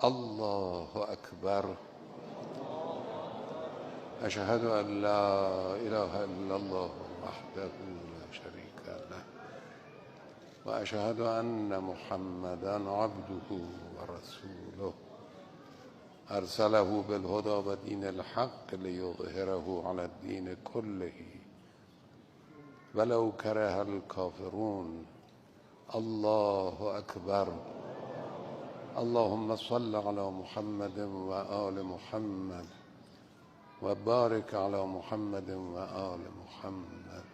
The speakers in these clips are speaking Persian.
الله أكبر. أشهد أن لا إله إلا الله وحده لا شريك له وأشهد أن محمدا عبده ورسوله أرسله بالهدى ودين الحق ليظهره على الدين كله ولو كره الكافرون. الله أكبر. اللهم صل على محمد وآل محمد وبارك على محمد وآل محمد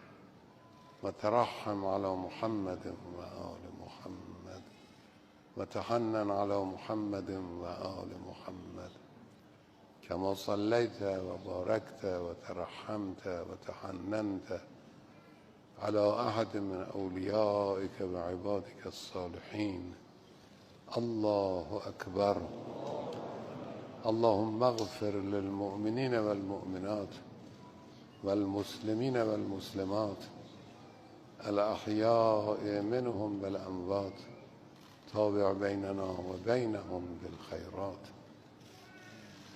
وترحم على محمد وآل محمد وتحنن على محمد وآل محمد كما صليت وباركت وترحمت وتحننت على أحد من أوليائك وعبادك الصالحين. الله أكبر. اللهم اغفر للمؤمنين والمؤمنات والمسلمين والمسلمات الأحياء منهم والأموات تابع بيننا وبينهم بالخيرات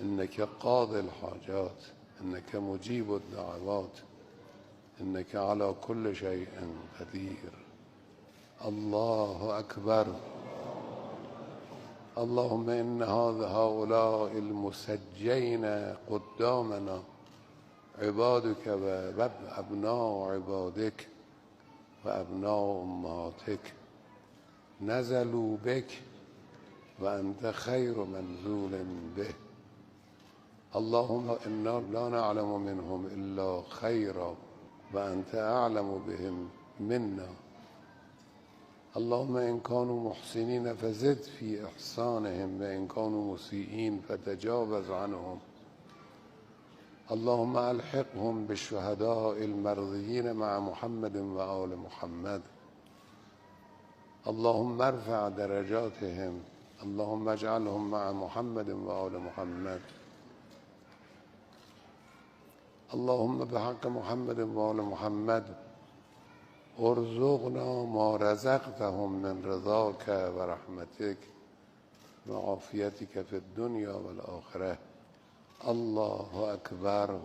إنك قاضي الحاجات إنك مجيب الدعوات إنك على كل شيء قدير. الله أكبر. اللهم إن هؤلاء المسجين قدامنا عبادك وأبناء عبادك وأبناء أمهاتك نزلوا بك وأنت خير منزول به. اللهم إنا لا نعلم منهم إلا خيرا وأنت أعلم بهم منا. اللهم إن كانوا محسنين فزد في إحسانهم وإن كانوا مسيئين فتجاوز عنهم. اللهم ألحقهم بالشهداء المرضيين مع محمد وآل محمد. اللهم ارفع درجاتهم. اللهم اجعلهم مع محمد وآل محمد. اللهم بحق محمد وآل محمد ارزقنا ما رزقتهم من رضاك ورحمتك وعافيتك في الدنيا والآخرة. الله أكبر.